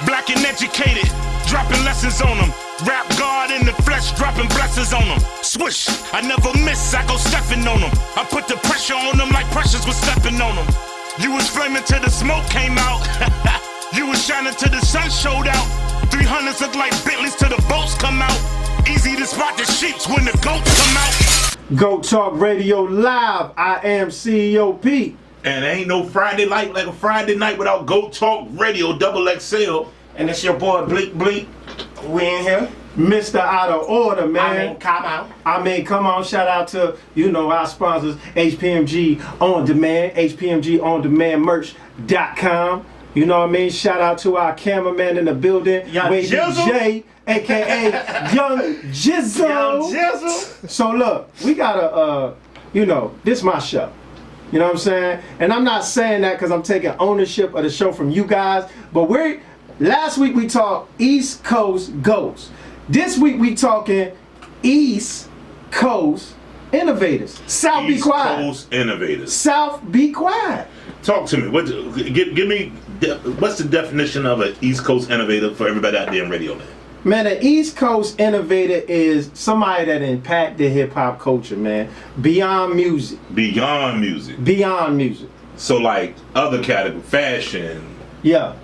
Black and educated, dropping lessons on them. Rap God in the flesh, dropping blessings on them. Swish, I never miss, I go stepping on them. I put the pressure on them like pressures was stepping on them. You was flaming till the smoke came out. You was shining till the sun showed out. 300s look like Bentleys till the boats come out. Easy to spot the sheeps when the goats come out. Goat Talk Radio Live. I am CEO Pete. And ain't no Friday night like a Friday night without Goat Talk Radio Double XL. And it's your boy Bleak Bleak. We in here. Mr. Out of Order, man. Come on. Shout out to, our sponsors, HPMG On Demand, HPMGOnDemandMerch.com. You know what I mean? Shout out to our cameraman in the building, Wade J, a.k.a. Young Jizzle. Young Jizzle. So look, we gotta, this my show. You know what I'm saying? And I'm not saying that because I'm taking ownership of the show from you guys, but last week we talked East Coast Ghosts. This week we talking East Coast Innovators. South East be quiet. Coast Innovators. South be quiet. Talk to me. Give me what's the definition of an East Coast Innovator for everybody out there in radio land? Man, an East Coast Innovator is somebody that impacted hip hop culture, man. Beyond music. Beyond music. Beyond music. So like other category, fashion. Yeah.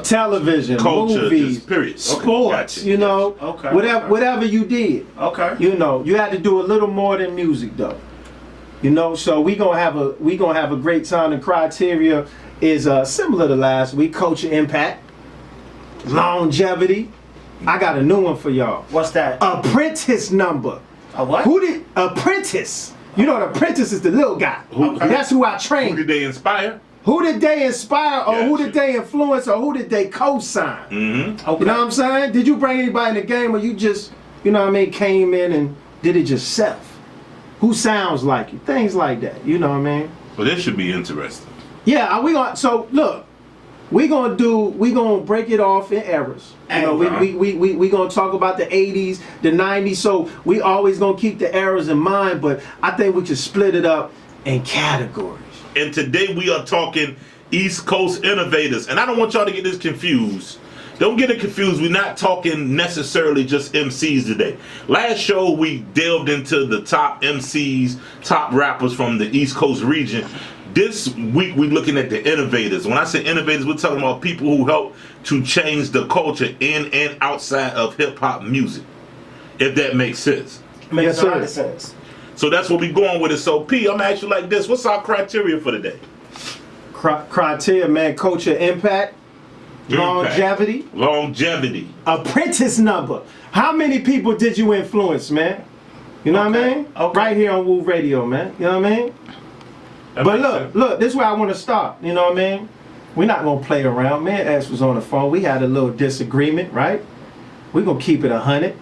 Television, culture, movies, just period. sports, Okay, gotcha. Okay. Whatever you did. Okay. You had to do a little more than music though. So we gonna have a great time. The criteria is similar to last week. Culture impact, longevity. I got a new one for y'all. What's that? Apprentice number. A what? Apprentice? You know, the apprentice is the little guy. Okay. That's who I trained. Who did they inspire? Who did they inspire, or who Gotcha. did they influence, or who did they co-sign? Mm-hmm. Okay. You know what I'm saying? Did you bring anybody in the game, or you just, came in and did it yourself? Who sounds like you? Things like that. You know what I mean? Well, this should be interesting. Yeah. So look, we gonna break it off in eras. We gonna talk about the 80s, the 90s. So we always gonna keep the eras in mind, but I think we should split it up in categories. And today we are talking East Coast Innovators. And I don't want y'all to get this confused. Don't get it confused. We're not talking necessarily just MCs today. Last show we delved into the top MCs, top rappers from the East Coast region. This week we're looking at the innovators. When I say innovators, we're talking about people who help to change the culture in and outside of hip hop music. If that makes sense. Makes Yes, a lot sir. of sense. So that's what we're going with it. So P, I'm gonna ask you like this. What's our criteria for today? Criteria, man. Culture impact, longevity, apprentice number. How many people did you influence, man? You know what I mean? Okay. Right here on Woo Radio, man. You know what I mean? That But makes sense. look, this is where I want to start. You know what I mean? We're not gonna play around. Man, X was on the phone. We had a little disagreement, right? We're gonna keep it 100.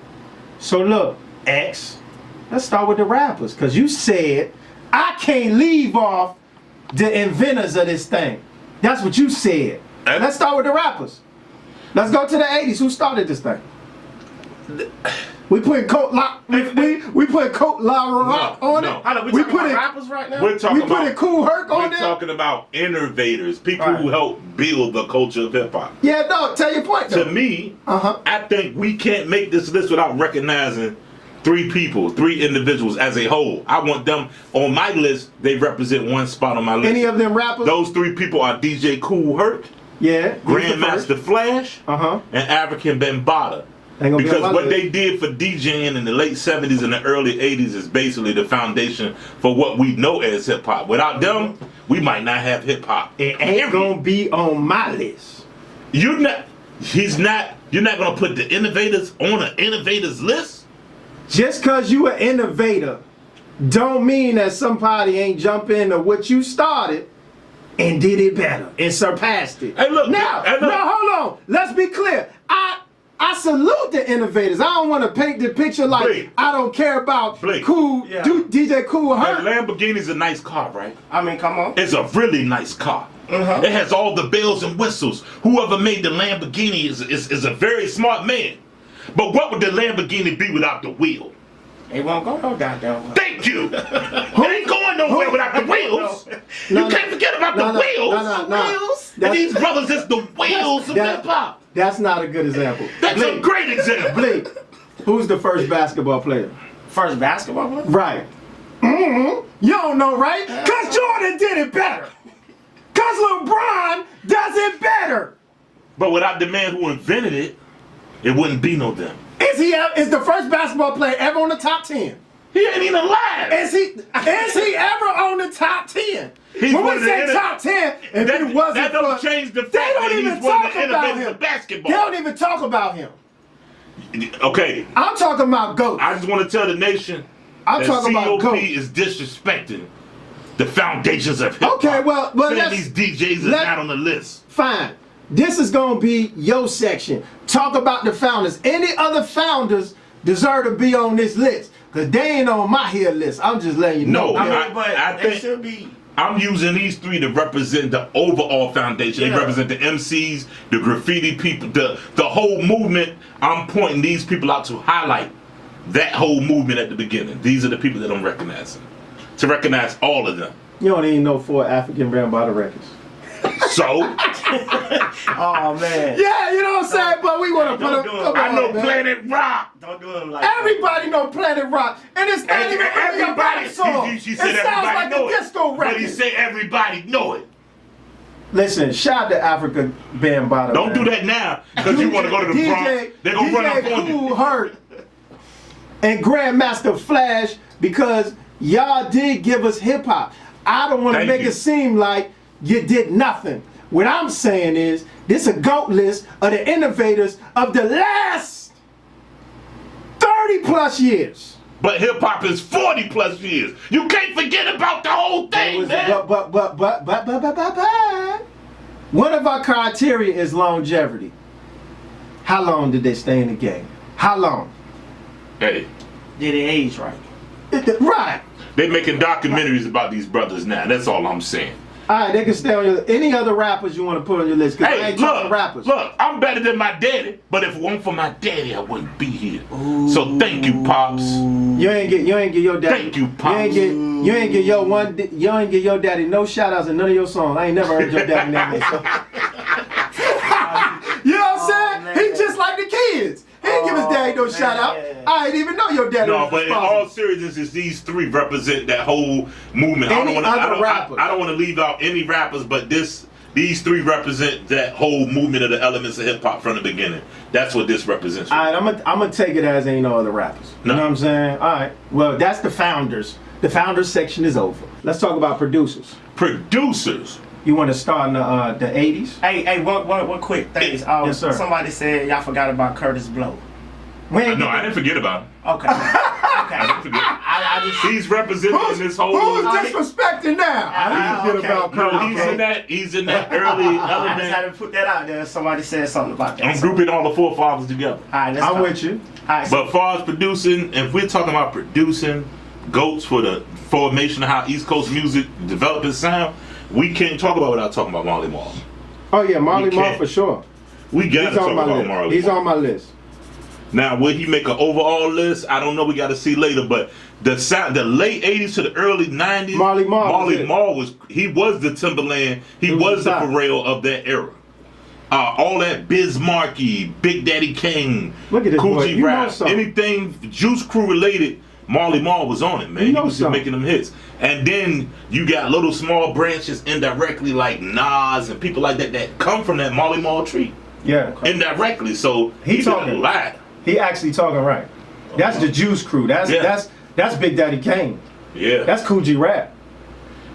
So look, X, let's start with the rappers, cause you said I can't leave off the inventors of this thing. That's what you said. Let's start with the rappers. Let's go to the 80s. Who started this thing? We putting Colt La we put Colt La Rock on no. it. Hold on, We we talking put about it. rappers right now? We're talking We about putting Cool Herc on we're there. talking about innovators, people Right. who help build the culture of hip hop. Yeah, no. Tell your point though. To me, Uh-huh. I think we can't make this list without recognizing three individuals as a whole. I want them on my list. They represent one spot on my list. Any of them rappers? Those three people are DJ Kool Herc, Yeah. Grandmaster Flash, Uh-huh. and African Bambaataa. Ain't gonna be Because on my what list. they did for DJing in the late 70s and the early 80s is basically the foundation for what we know as hip hop. Without them, we might not have hip hop. It ain't gonna be on my list. You're not gonna put the innovators on an innovators list? Just cause you an innovator don't mean that somebody ain't jump into what you started and did it better and surpassed it. Hey, look, now, hey, look. now hold on. Let's be clear. I salute the innovators. I don't want to paint the picture like Blake. I don't care about Blake. Cool Yeah. DJ Kool That Herc. Lamborghini's a nice car, right? I mean, come on. It's a really nice car. Uh-huh. It has all the bells and whistles. Whoever made the Lamborghini is a very smart man. But what would the Lamborghini be without the wheel? It won't go no goddamn way. Thank you. It ain't going nowhere without the wheels. No, You can't forget about the wheels. no. And these brothers is the wheels of hip hop. That's not a good example. That's a great example. Bleak, who's the first basketball player? First basketball player? Right. You don't know, right? Because Jordan did it better. Because LeBron does it better. But without the man who invented it, it wouldn't be no them. Is the first basketball player ever on the top 10? He ain't even alive. Is he ever on the top 10? He's When one we of the say inno- top 10, if That- it wasn't that don't for, change the fact they don't that even he's one of talk the about innovators him. of basketball. They don't even talk about him. Okay, I'm talking about GOAT. I just want to tell the nation I'm that talking about COP GOAT. is disrespecting the foundations of hip hop. Okay, well, saying let's- these DJs are let- not on the list. Fine. This is gonna be your section. Talk about the founders. Any other founders deserve to be on this list. Cause they ain't on my hit list. I'm just letting you know. No, I they think- should be. I'm using these three to represent the overall foundation. They Yeah. represent the MCs, the graffiti people, the whole movement. I'm pointing these people out to highlight that whole movement at the beginning. These are the people that I'm recognizing. To recognize all of them. You don't even know 4 African Bambaataa records. So, Oh man. Yeah, you know what I'm saying? But we wanna put don't up. do it. Come I on, know man. Planet Rock. Don't do him like Everybody know Planet Rock, and it's not even really a Everybody, rap song. she It said sounds everybody like know a it. disco But he record. said everybody know it. Listen, shout out to Africa Bambaataa. Don't man. do that now, because you want to go to the Bronx. They're going to run up on Cool you. Herc and Grandmaster Flash, because y'all did give us hip hop. I don't want to Thank make you. it seem like you did nothing. What I'm saying is, this a GOAT list of the innovators of the last 30 plus years. But hip hop is 40 plus years. You can't forget about the whole thing, man. But one of our criteria is longevity. How long did they stay in the game? How long? Hey, did it age right? Right. they making documentaries about these brothers now. That's all I'm saying. All right, they can stay on your. Any other rappers you want to put on your list? Cause I Hey, ain't talking look, rappers. look, I'm better than my daddy, but if it weren't for my daddy, I wouldn't be here. So thank you, Pops. You ain't get your daddy. Thank you, Pops. You ain't get your daddy no shout outs in none of your songs. I ain't never heard your daddy name that song. You know what I'm saying? man. He just like the kids. He didn't give his daddy no man. shout out. I didn't even know your daddy No, was but in responsible. all seriousness, these three represent that whole movement. Any other rappers? I don't want to leave out any rappers, but these three represent that whole movement of the elements of hip hop from the beginning. That's what this represents. All right, I'm gonna take it as ain't no other rappers. No. You know what I'm saying? All right. Well, that's the founders. The founders section is over. Let's talk about producers. Producers. You want to start in the 80s? Hey, one quick thing. Yes, sir. Somebody said y'all forgot about Curtis Blow. We ain't No, get I didn't forget about him. Okay. I didn't Okay. forget. I just. He's represented in this whole. Who's disrespecting now? I didn't forget about No, Curtis. he's in that early I just had element. to put that out there. Somebody said something about that. I'm grouping all the forefathers together. All right, let's I'm talk. with you. All right, so But far as producing, if we're talking about producing goats for the formation of how East Coast music develop its sound, we can't talk about without talking about Marley Marl. Oh yeah, Marley We Marl can't. for sure. We gotta He's talk on my about list. Marley He's Marl. on my list. Now, will he make an overall list? I don't know. We got to see later. But the late '80s to the early '90s, Marley Marl was it. Marl was the Timberland. He was was the top. Pharrell of that era. All that Biz Markie, Big Daddy Kane, Look at this Cool boy. G You know Rap, something. anything Juice Crew related. Marley Marl was on it, man. You He know was just something. making them hits. And then you got little small branches indirectly like Nas and people like that come from that Marley Marl tree Yeah. indirectly. So He he did a talking. lot. He actually talking right. That's the Juice Crew. That's Yeah. that's Big Daddy Kane. Yeah. That's Cool G Rap.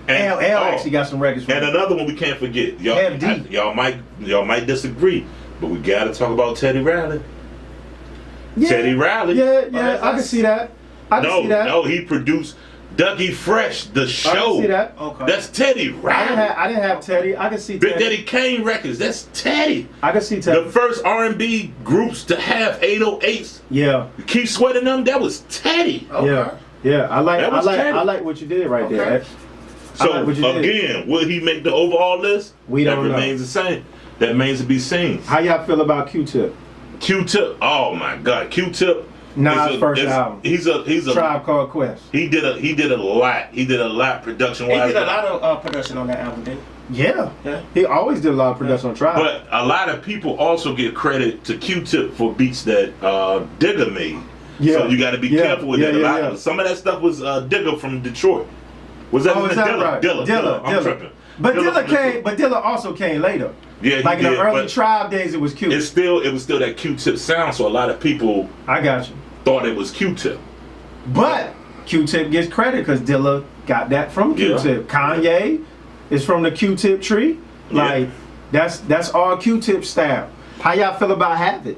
And, L oh, actually got some records. and From another one we can't forget. Y'all, FD. y'all might disagree, but we gotta talk about Teddy Riley. yeah. Teddy Riley. Yeah, I can see that. I can see that. No, he produced Dougie Fresh, the show. I can see that. Okay. That's Teddy Riley. I didn't have Teddy. I can see Big Teddy. Daddy Kane records. That's Teddy. I can see The Teddy. first R&B groups to have 808s. Yeah, Keep Sweating them. That was Teddy. yeah, yeah. I That was Teddy. like what you did right there. Okay. So like what you did. again, will he make the overall list? We don't that know. remains the same. That remains to be seen. How y'all feel about Q-Tip? Q-Tip. Oh my God, Q-Tip. Nas' first album. He's a Tribe Called Quest. he did a lot. He did a lot production He wise. did a lot of production on that album, didn't he? Yeah. Yeah. He always did a lot of production on Tribe. But a lot of people also give credit to Q-Tip for beats that Digga made. Yeah. So you got to be Yeah. careful with Yeah, that. yeah. Some of that stuff was Digga from Detroit. Was that, Oh, is that Dilla? right? Dilla. I'm tripping. But Dilla Dilla from came. Detroit. But Dilla also came later. Yeah, he Like in did, the early but Tribe days, it was Q. it was still that Q-Tip sound. So a lot of people I got you. thought it was Q-Tip. But Q-Tip gets credit because Dilla got that from Yeah. Q-Tip. Kanye is from the Q-Tip tree. Like that's all Q-Tip style. How y'all feel about Havoc?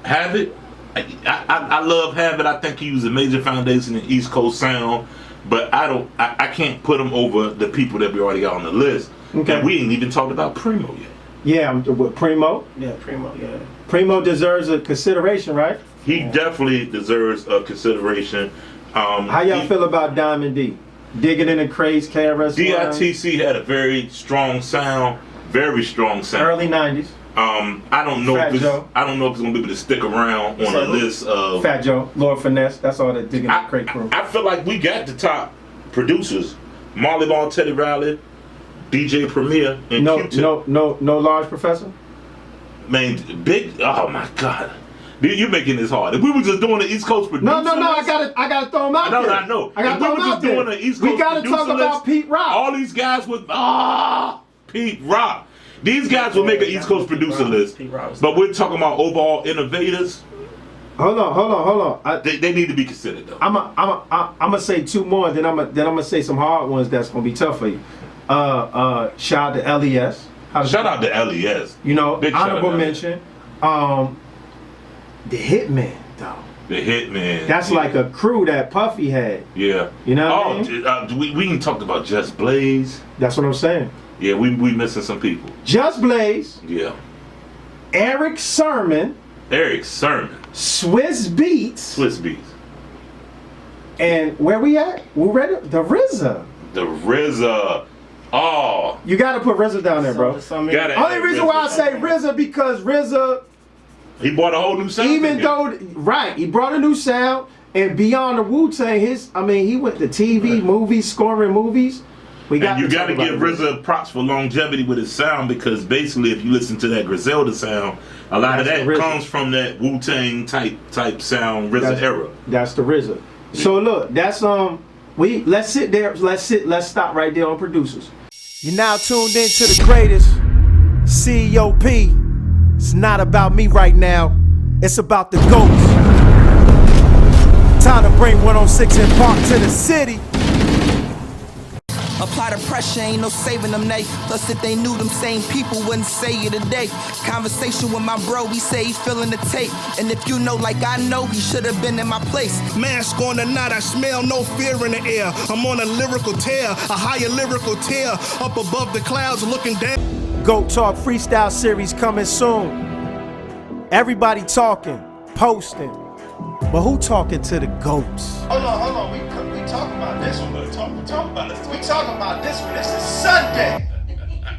Havoc, I love Havoc. I think he was a major foundation in East Coast sound, but I can't put him over the people that we already got on the list. Okay. And we ain't even talked about Primo yet. Yeah, with Primo. Yeah, Primo. Yeah. Primo deserves a consideration, right? He definitely deserves a consideration. How y'all feel about Diamond D? Digging in the crates, KRS. DITC had a very strong sound, very strong sound. Early 90s. I don't know Fat if it's, Joe. I don't know if it's gonna be able to stick around on a list of. Fat Joe, Lord Finesse. That's all that Digging in the Crate crew. I feel like we got the top producers: Marley Ball, Teddy Riley, DJ Premier, and Q-Tip. No Large Professor. Man, big. Oh my God, dude, you're making this hard. If we were just doing the East Coast producer, No. I gotta throw them out there. I know. I gotta If throw we them were out just there. doing the East Coast We gotta producer talk about list, Pete Rock. All these guys would Pete Rock. These guys will make an East Coast producer list. Pete Rock was- But we're talking about overall innovators. Hold on. They need to be considered though. I'm gonna say two more. Then I'm gonna say some hard ones that's gonna be tough for you. Shout out to LES. Shout out to LES. You know, Big shout honorable out to mention. The Hitman though. The Hitman. That's yeah. like a crew that Puffy had. Yeah. You know what I mean? We can talk about Just Blaze. That's what I'm saying. Yeah, we missing some people. Just Blaze, Yeah. Eric Sermon, Eric Sermon. Swiss Beats, Swiss Beats. and where we at? We're ready. The RZA. The RZA. Oh. You gotta put RZA down there, bro. Got it. Only reason why I say RZA because RZA, He bought a whole new sound. even again. though he brought a new sound and beyond the Wu-Tang, he went to TV, movies, scoring movies. We got And you got to talk give about RZA props for longevity with his sound because basically, if you listen to that Griselda sound, a lot of That's that the RZA. comes from that Wu-Tang type sound RZA That's- era. That's the RZA. So look, that's let's sit there, let's stop right there on producers. You're now tuned in to the greatest COP. It's not about me right now, it's about the GOATs. Time to bring 106 and Park to the city. Apply the pressure, ain't no saving them, they. Plus, if they knew them same people wouldn't say it today. Conversation with my bro, he say he feeling the tape. And if you know like I know, he should have been in my place. Mask on the night, I smell no fear in the air. I'm on a lyrical tear, a higher lyrical tear. Up above the clouds, looking down. GOAT Talk Freestyle Series coming soon. Everybody talking, posting. But who talking to the GOATs? Hold on. We talking about this one. We talking about this one. This is Sunday.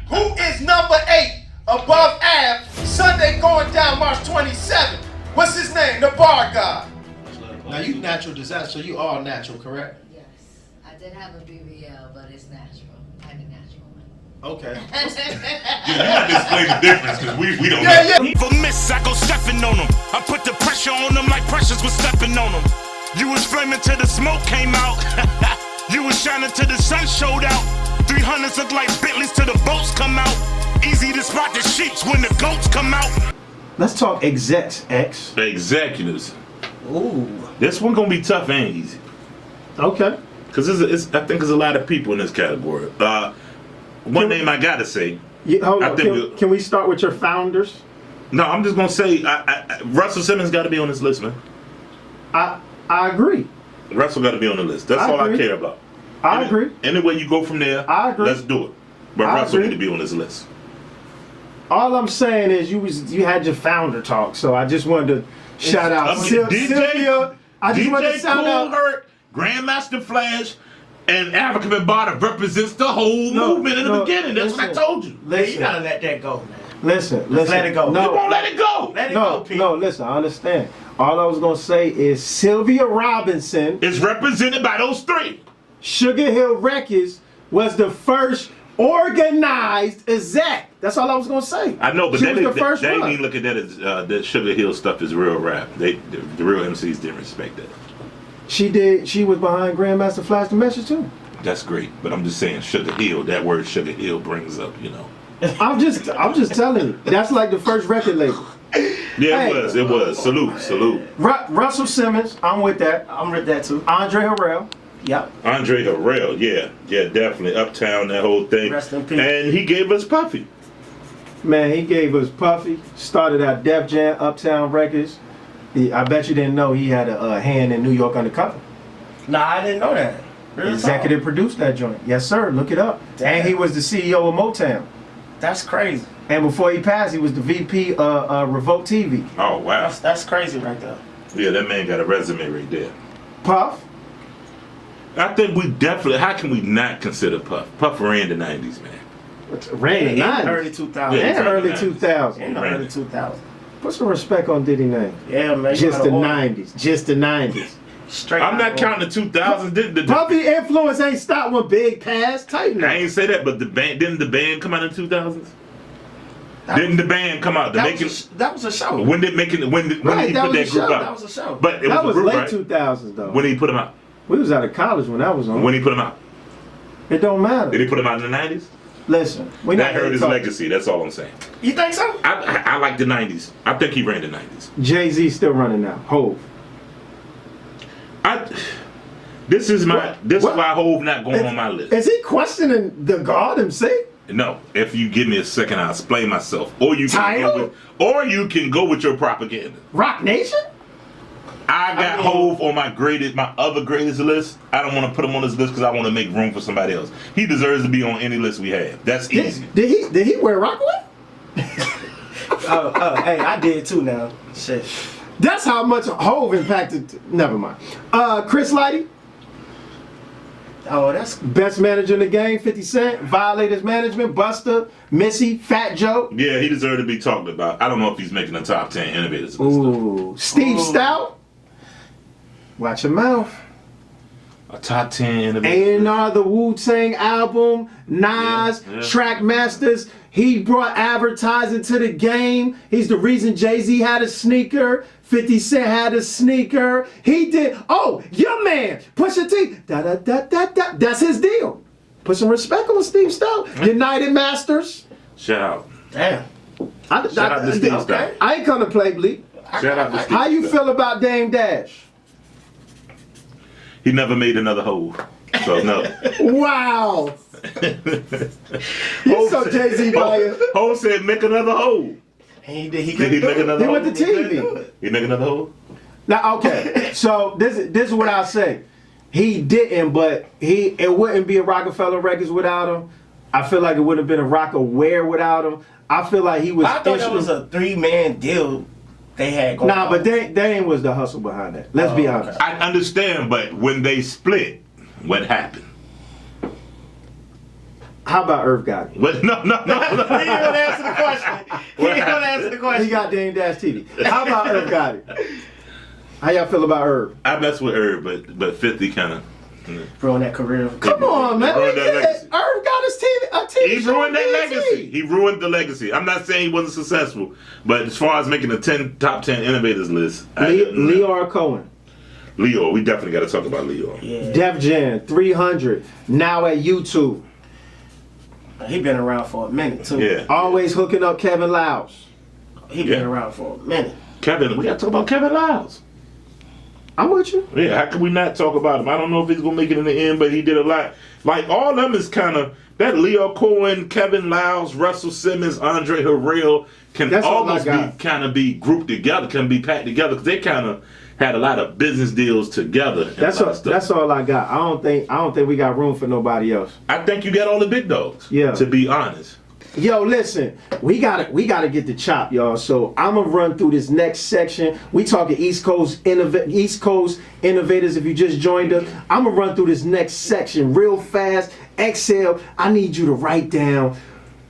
Who is number 8 above Av? Sunday going down March 27th. What's his name? The bar guy. Now you natural disaster, so you are natural, correct? Yes, I did have a BBL, but it's natural. I'm a natural one. Okay. You have to explain the difference because we don't know. Yeah. For miss, I go stepping on them. I put the pressure on them like pressures was stepping on them. You was flaming till the smoke came out. You was shining till the sun showed out. 300s look like Bentleys till the boats come out. Easy to spot the sheeps when the goats come out. Let's talk execs, X. The executives. Ooh. This one gonna be tough and easy Okay. because I think there's a lot of people in this category. One name I gotta say. Hold I on. think Can we start with your founders? No, I'm just gonna say Russell Simmons got to be on this list, man. I agree. Russell got to be on the list. That's I all I agree. care about. I agree. Anyway, you go from there. I agree. Let's do it. But I Russell agree. need to be on this list. All I'm saying is you had your founder talk, so I just wanted to shout out Sylvia. I just wanted to shout out. Hurt, Grandmaster Flash, and African Bambaataa represents the whole movement in the beginning. That's what I told you. You Listen, gotta let that go, man. listen. let it go. You No, won't let it go. Let it go, Pete. no. Listen, I understand. All I was gonna say is Sylvia Robinson, It's represented by those three. Sugar Hill Records was the first organized as Zach. That's all I was gonna say. I know, but she they was the first didn't one. even look at that as that Sugar Hill stuff is real rap. The real MCs didn't respect that. She did. She was behind Grandmaster Flash the Message too. That's great, but I'm just saying Sugar Hill. That word Sugar Hill brings up, you know. I'm just telling you. That's like the first record label. Yeah, Hey. it was. Salute. Russell Simmons. I'm with that. I'm with that too. Andre Harrell. Yep. Andre Harrell, yeah, definitely. Uptown, that whole thing. Rest in peace. And he gave us Puffy. Man, he gave us Puffy. Started out Def Jam, Uptown Records. I bet you didn't know he had a hand in New York Undercover. Nah, I didn't know that. Real Executive talk. produced that joint. Yes, sir. Look it up. Damn. And he was the CEO of Motown. That's crazy. And before he passed, he was the VP of Revolt TV. Oh wow. That's crazy right there. Yeah, that man got a resume right there. Puff. I think we definitely. How can we not consider Puff? Puff ran the '90s, man. Ran In the the 90s. early 2000s. Yeah, And ran the early 90s. 2000s. In the Right. early 2000s. Put some respect on Diddy name. Yeah, man. you Just gotta the order. 90s. Just the 90s. Straight I'm not out counting the 2000s. Puffy influence ain't stopped when Big passed. Tighten I up. ain't say that, but didn't the band come out in 2000s? That Didn't the band come out? that was a show. When did when Right, did he that put was that a group show. out? That was a show. But it That was was a group, late right? 2000s though. When did he put them out? We was out of college when that was on. When he put them out? It don't matter. Did he put them out in the 90s? Listen, we That not hurt here his talking. legacy. That's all I'm saying. You think so? I like the 90s. I think he ran the 90s. Jay-Z still running now. Hove. This is What? why Hove not going on my list. Is he questioning the God himself? No, if you give me a second, I'll explain myself. Or you can Title? go with your propaganda. Rock Nation? I got Hove on my other greatest list. I don't want to put him on this list because I want to make room for somebody else. He deserves to be on any list we have. That's easy. Did he wear Rockaway? Hey, I did too now. Shit. That's how much Hove impacted. Never mind. Chris Lighty, Oh, that's best manager in the game. 50 Cent, Violators Management, Buster, Missy, Fat Joe. Yeah, he deserves to be talked about. I don't know if he's making the top 10 innovators. List. Ooh, Steve Stout. Watch your mouth. A top 10 innovators. A&R, the Wu-Tang album, Nas, Yeah. Trackmasters. He brought advertising to the game. He's the reason Jay-Z had a sneaker. 50 Cent had a sneaker. He did. Oh, your man, Pusha T. Da-da-da-da-da. That's his deal. Put some respect on Steve Stout. United Masters. Shout out. damn. Shout out to Steve Stout. I ain't gonna play bleep. Shout out to Steve How you Stout. feel about Dame Dash? He never made another hole. So no. Wow. You so Jay-Z bias. Hole said make another hole. He Did he couldn't do make it. another He hole? went to He couldn't do TV. it. He make another hole? Now, okay, so this is what I'll say. He didn't, but it wouldn't be a Rockefeller Records without him. I feel like it wouldn't have been a Rockaware without him. I feel like he was. I thought that was a 3-man deal they had going Nah, on. but Dame was the hustle behind that. Let's be Oh, honest. I understand, but when they split, what happened? How about Irv Gotti? What? No. He didn't answer the question. He didn't answer the question. He got Dame Dash TV. How about Irv Gotti? How y'all feel about Irv? I mess with Herb, but 50 kind of. Ruined that career. Come on, man. ruined that legacy. Irv got his TV. He show ruined on that BET. legacy. He ruined the legacy. I'm not saying he wasn't successful, but as far as making the top 10 innovators list, Leor Cohen. Leo, we definitely got to talk about Leo. Yeah. Def Jam 300. Now at YouTube. He been around for a minute too. Yeah. Always hooking up Kevin Liles. He been Yeah. around for a minute. Kevin, we got to talk about Kevin Lyles. I'm with you. Yeah, how can we not talk about him? I don't know if he's gonna make it in the end, but he did a lot. Like all of them is kind of that. Leo Cohen, Kevin Lyles, Russell Simmons, Andre Harrell can That's all I almost got. be grouped together, can be packed together because they kind of had a lot of business deals together. and That's a lot all. of stuff. That's all I got. I don't think we got room for nobody else. I think you got all the big dogs. Yeah. To be honest. Yo, listen, we gotta get the chop, y'all. So I'm gonna run through this next section. We talking East Coast innovators. If you just joined us, I'm gonna run through this next section real fast. Exhale. I need you to write down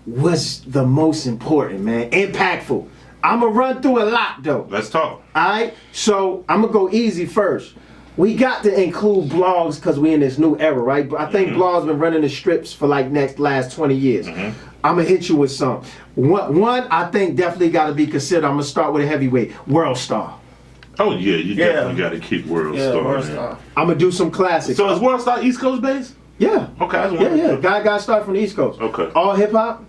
what's the most important, man. Impactful. I'm gonna run through a lot though. Let's talk. Alright, so I'm gonna go easy first. we got to include blogs because we in this new era, right? But I think blogs been running the strips for like last 20 years. I'm gonna hit you with some. One I think definitely got to be considered. I'm gonna start with a heavyweight, World Star. Oh yeah, you definitely got to keep World Star. World man. Star. I'm gonna do some classics. So is World Star East Coast based? Yeah. Okay, that's Yeah. one. Guy start from the East Coast. Okay. All hip hop.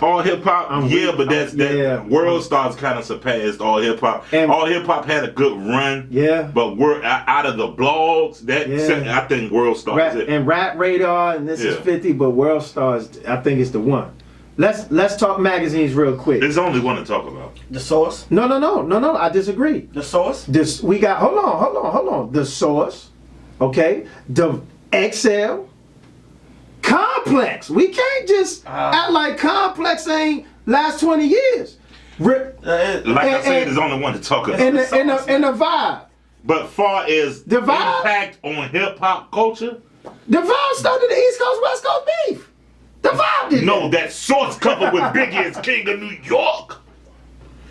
All hip hop, but yeah. World Stars kind of surpassed All Hip Hop. And- All Hip Hop had a good run. Yeah. But we're out of the blogs. I think World Stars is it. And Rap Radar, and this is 50, but World Stars, I think it's the one. Let's talk magazines real quick. There's only one to talk about. The Source. No. I disagree. The Source. This we got. Hold on. The Source, okay. The XL. Complex. We can't just act like Complex ain't last 20 years. Like I said, there's only one to talk about. And the Vibe. But far as The Vibe? impact on hip hop culture, The Vibe started the East Coast West Coast beef. The Vibe did no, that Source cover with Biggie as King of New York.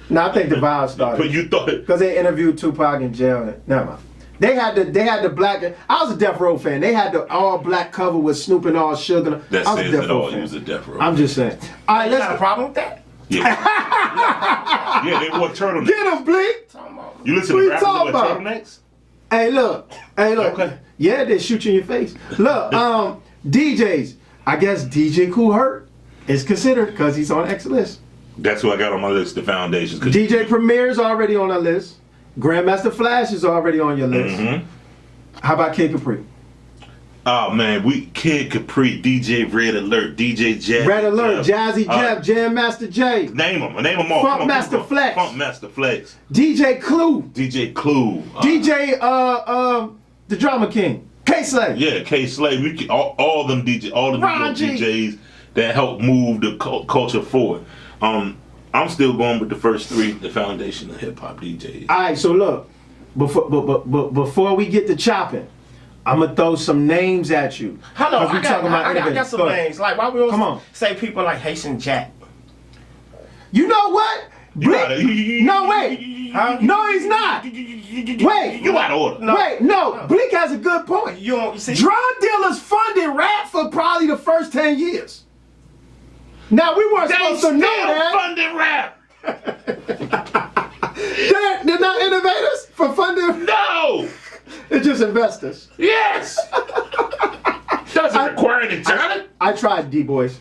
No, I think the Vibe started. But you thought Because they interviewed Tupac in jail. Never mind. They had the black. I was a Death Row fan. They had the all black cover with Snoop and all Sugar. that I was a says Death it Row all. fan. He was a Death Row. I'm just saying. All right, You got a let's. problem with that? Yeah. Yeah, they wore turtlenecks. Get him, Bleak. You listen What to you rappers talking that wear about? turtlenecks? Hey, look. Okay. Yeah, they shoot you in your face. Look, DJs. I guess DJ Kool Herc is considered because he's on X list. That's who I got on my list, the Foundations. DJ Premier's already on our list. Grandmaster Flash is already on your list. How about Kid Capri? Oh man, Kid Capri, DJ Red Alert, DJ Jazzy Red Alert, Jeff. Jazzy Jeff, Jam Master J, Name them all. Funk Come on, Master come on. Flex. Funk Master Flex, DJ Clue, DJ Clue, DJ the Drama King, K-Slay. yeah, K Slave. All them DJ, all the Ron G. DJs that help move the culture forward. I'm still going with the first three, the foundation of hip hop DJs. All right, so look, before we get to chopping, I'm gonna throw some names at you. Hello, 'Cause we I got, talking about I got innovators. some Go ahead. names. Like, why we always Come on. say people like Haitian Jack? You know what? You gotta- No, wait. Huh? No, he's not. Wait. You out of order. Wait, no. Bleak has a good point. You see? Drug dealers funded rap for probably the first 10 years. Now, we weren't They supposed still to know that. funding rap. They're not innovators for funding. No. They're just investors. Yes. Doesn't require any talent. I tried, D-Boys.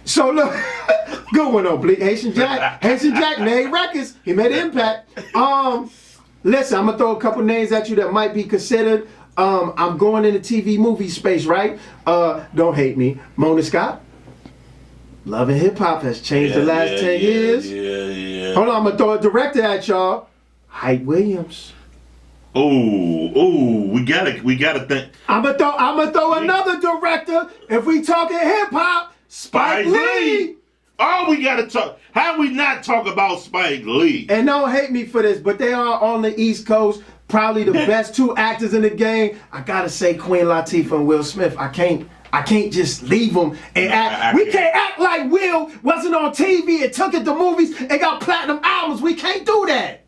So look, good one though, Bleak. Haitian Jack made records. He made an impact. Listen, I'm gonna throw a couple names at you that might be considered. I'm going in the TV movie space, right? Don't hate me. Mona Scott. Love and Hip Hop has changed the last 10 years. Yeah. Hold on, I'm gonna throw a director at y'all. Hype Williams. Oh, we gotta think. I'm gonna throw another director. If we talking hip hop, Spike Lee. Oh, we gotta talk. How we not talk about Spike Lee? And don't hate me for this, but they are on the East Coast, probably the best two actors in the game. I gotta say Queen Latifah and Will Smith. I can't just leave them and act. We can't act like Will wasn't on TV and took it to movies and got platinum albums. We can't do that.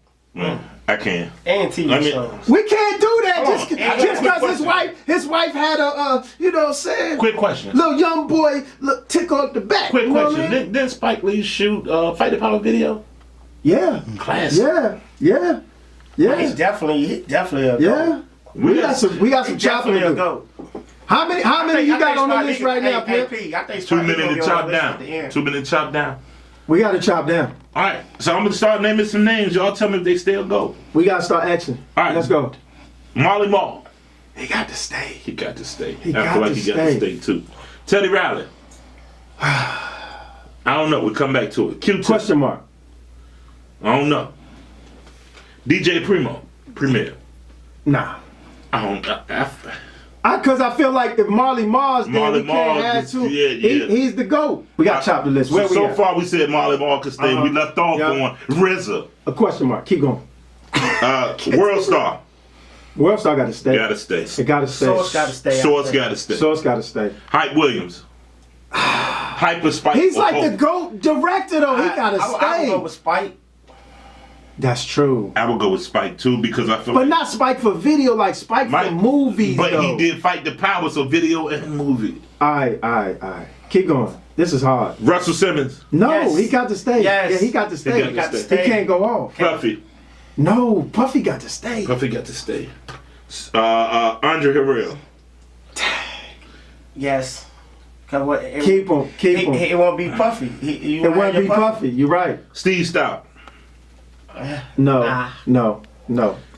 I can. And TV shows. We can't do that Hold on. just because his wife had a you know what I'm saying? Quick question. Little young boy tick on the back. Quick you know question. what I mean? Didn't Spike Lee shoot Fight the Power video? Yeah. Classic. Yeah. He's definitely a Yeah. We got some chopping definitely to a do. goat. How many you got on the list right now, Pimp? I think 2 minutes to chop down. 2 minutes chop down. We got to chop down. All right, so I'm gonna start naming some names. Y'all tell me if they still go. We got to start action. All right. Let's go. Marley Marl. He got to stay. He got to stay. He I got feel like to he got to stay. stay too. Teddy Riley. I don't know. We'll come back to it. Q-Tip. Question mark. I don't know. DJ Premier. Nah. I don't. Because I feel like if Marley Marl's there, Marley we can't Marl add is- to. yeah. He's the GOAT. We got to chop the list. Where we So at? far, we said Marley Marl could stay. We left off on RZA. A question mark. Keep going. World Star. World Star got to stay. Gotta stay. It got to stay. Source got to stay. Source gotta stay. Source got to stay. Hype Williams. Hyper Spike. He's like the GOAT director, though. He got to I would stay. go with Spike. That's true. I would go with Spike too because I feel But like not Spike for video, like Spike for movies, But though. he did fight the power, so video and movie. All right. Keep going. This is hard. Russell Simmons, No, Yes. he got to stay. Yes. Yeah, he got to stay. He got to He stay. can't go off. Puffy. No, Puffy got to stay. Puffy got to stay. Andre Harrell. Yes. Cause what? Keep him. It won't be Puffy. It won't be Puffy. You're right. Steve Stout. No.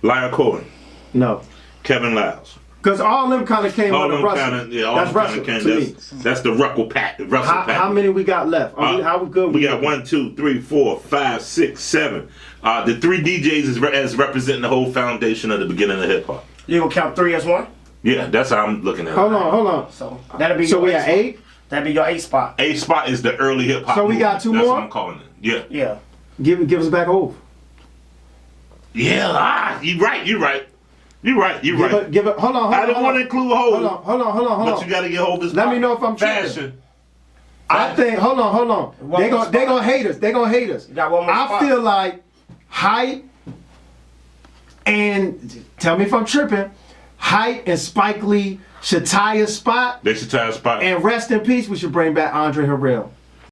Lyle Cohen. No. Kevin Lyles. Because all them kind of came All under them Russell. kind of, yeah, all That's them Russell kind of to came. me. That's the Russell pack. How many we got left? How we good? We got 1, 2, 3, 4, 5, 6, 7. The 3 DJs is as representing the whole foundation of the beginning of hip hop. You gonna count 3 as one? Yeah, that's how I'm looking at it. Hold on. So that'll be. So your we eight at spot. 8? That'd be your 8 spot. A spot is the early hip hop. So we got 2 That's more? what I'm calling it. Yeah. Yeah. Give us back over. Yeah. You right. Give it. Hold on. I didn't want to include Hov. Hold on. But you got to get Hov this. Let me know if I'm tripping. fashion. I think. Hold on. One They more gonna hate us. You got one more I spot. feel like Hype and tell me if I'm tripping. Hype and Spike Lee should tie a spot, They should tie a spot. and rest in peace. We should bring back Andre Harrell.